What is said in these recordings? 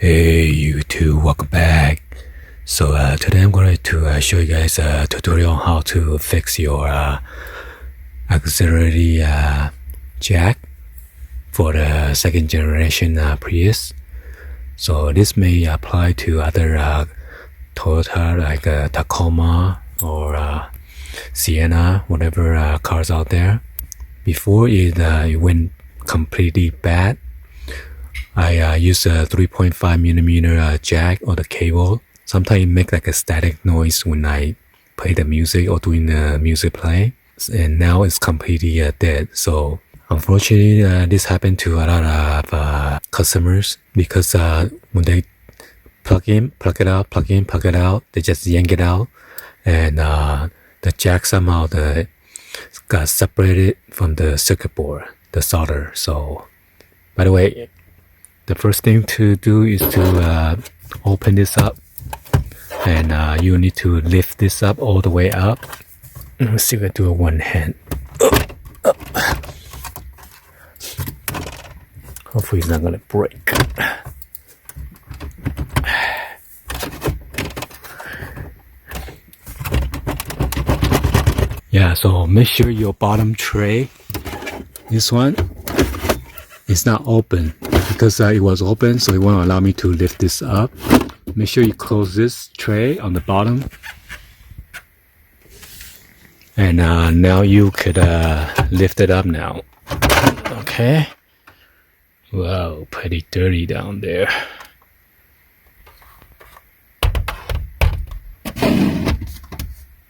Hey YouTube, welcome back. So today I'm going to show you guys a tutorial on how to fix your auxiliary jack for the second generation Prius. So this may apply to other Toyota like Tacoma or Sienna, whatever cars out there. Before it went completely bad, I use a 3.5mm jack or the cable. Sometimes it make like a static noise when I play the music or doing the music play. And now it's completely dead. So unfortunately, this happened to a lot of customers because when they plug it out, they just yank it out, and the jack somehow got separated from the circuit board, the solder. So, by the way, the first thing to do is to open this up, and you need to lift this up all the way up. Let's see if I do it one hand. Hopefully it's not gonna break. Yeah, so make sure your bottom tray, this one, is not open. Because it was open, so it won't allow me to lift this up. Make sure you close this tray on the bottom. And now you could lift it up now. Okay. Wow, pretty dirty down there.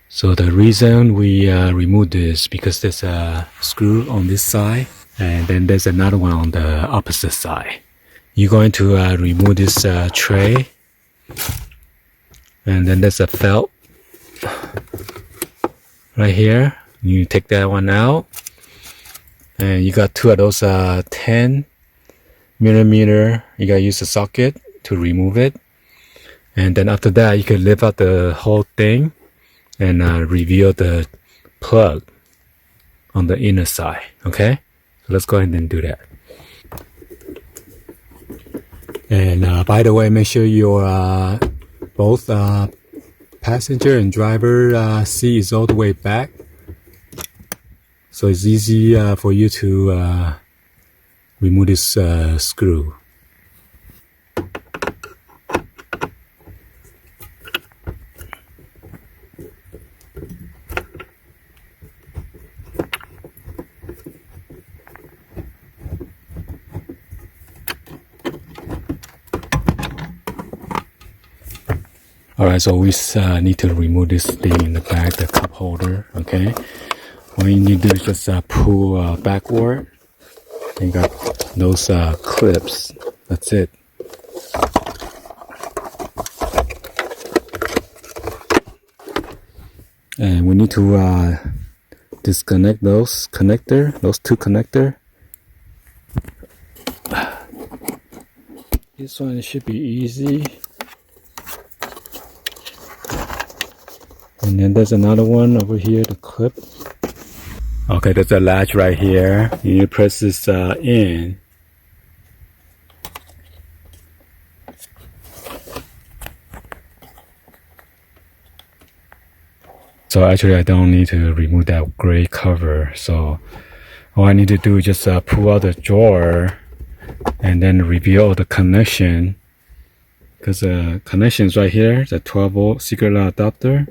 So the reason we removed this because there's a screw on this side, and then there's another one on the opposite side. You're going to remove this tray, and then there's a felt right here. You take that one out, and you got two of those 10mm. You gotta use a socket to remove it, and then after that you can lift out the whole thing and reveal the plug on the inner side. Okay, so let's go ahead and do that. And by the way, make sure your both passenger and driver seat is all the way back, so it's easy for you to remove this screw. Alright, so we need to remove this thing in the back, the cup holder. Okay, what you need to do is just pull backward. You got those clips. That's it. And we need to disconnect those two connector. This one should be easy. And then there's another one over here, the clip. Okay, there's a latch right here. You need to press this in. So actually I don't need to remove that gray cover. So all I need to do is just pull out the drawer and then reveal the connection. Because the connection is right here, the 12-volt secret adapter.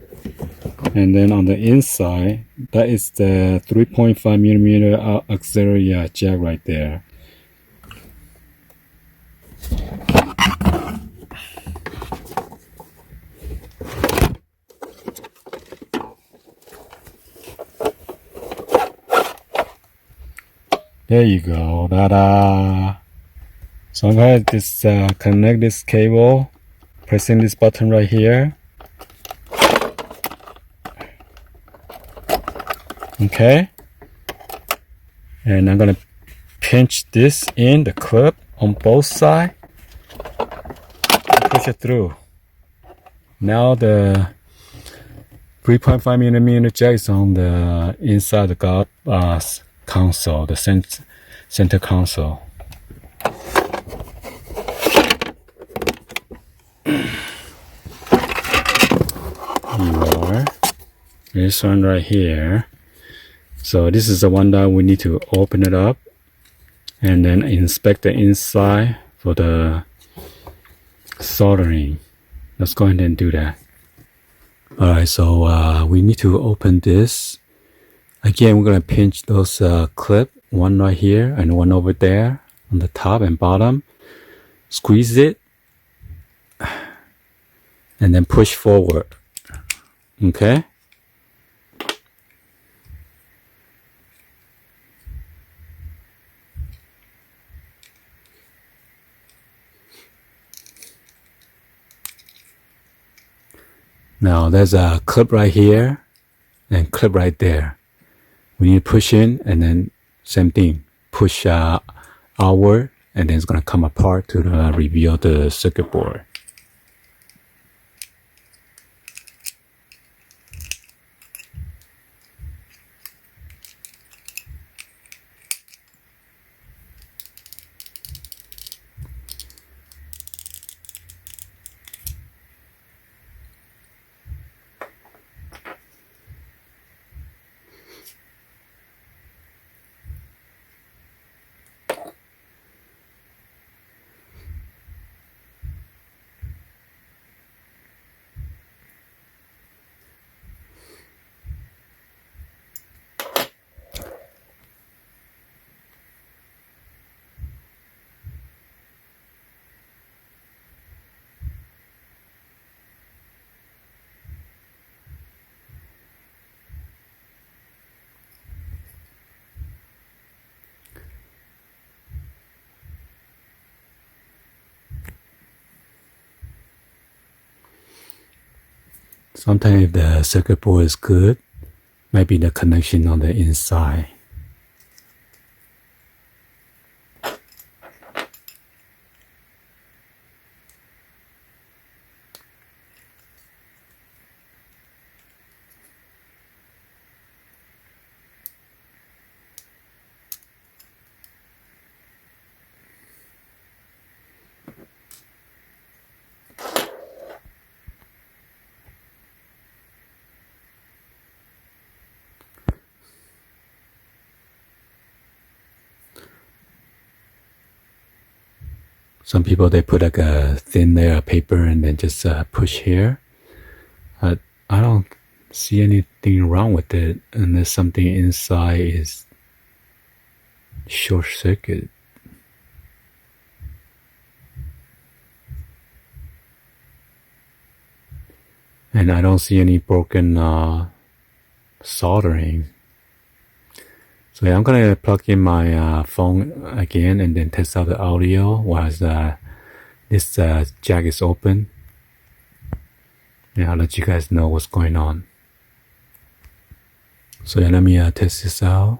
And then on the inside, that is the 3.5mm auxiliary jack right there. There you go, ta-da! So I'm going to just connect this cable, pressing this button right here. Okay, and I'm gonna pinch this in the clip on both sides, push it through. Now the 3.5mm jack is on the inside the guard console, the center console. This one right here. So this is the one that we need to open it up and then inspect the inside for the soldering. Let's go ahead and do that. Alright, so we need to open this. Again, we're going to pinch those clips, one right here and one over there on the top and bottom. Squeeze it and then push forward. Okay? Now there's a clip right here and clip right there. We need to push in and then same thing. Push outward and then it's going to come apart to reveal the circuit board. Sometimes if the circuit board is good, might be the connection on the inside. Some people, they put like a thin layer of paper and then just push here. I don't see anything wrong with it unless something inside is short circuit. And I don't see any broken soldering. So yeah, I'm gonna plug in my phone again and then test out the audio whilst this jack is open. And I'll let you guys know what's going on. So yeah, let me test this out.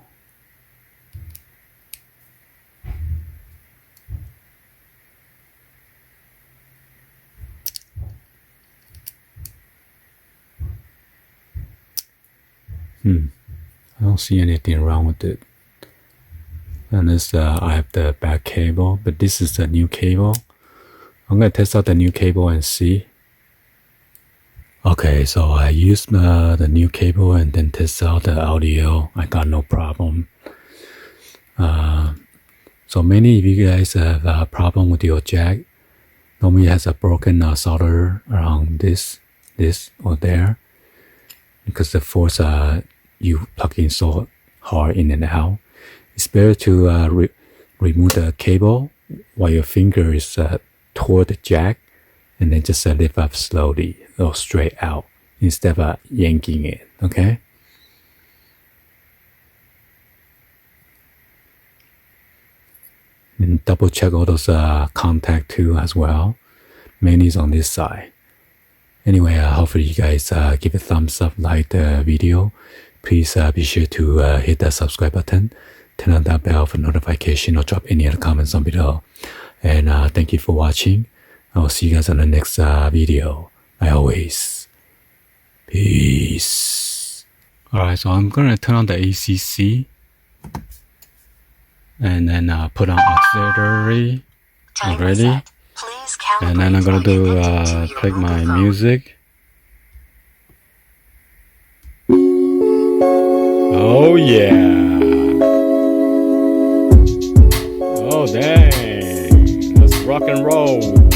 I don't see anything wrong with it. Unless I have the back cable, but this is the new cable. I'm gonna test out the new cable and see. Okay, so I used the new cable and then test out the audio. I got no problem. So many of you guys have a problem with your jack. Normally it has a broken solder around this or there, because the force you plug in so hard in and out. It's better to remove the cable while your finger is toward the jack, and then just lift up slowly or straight out instead of yanking it. Okay. And double check all those contact too as well. Mainly is on this side. Anyway, hopefully you guys give a thumbs up, like the video. Please be sure to hit that subscribe button, turn on that bell for notification, or drop any other comments on below. And thank you for watching. I will see you guys on the next video. Like always, peace. Alright, so I'm gonna turn on the ACC and then put on auxiliary already. And then I'm gonna do play my music. Oh yeah. Oh dang. Let's rock and roll.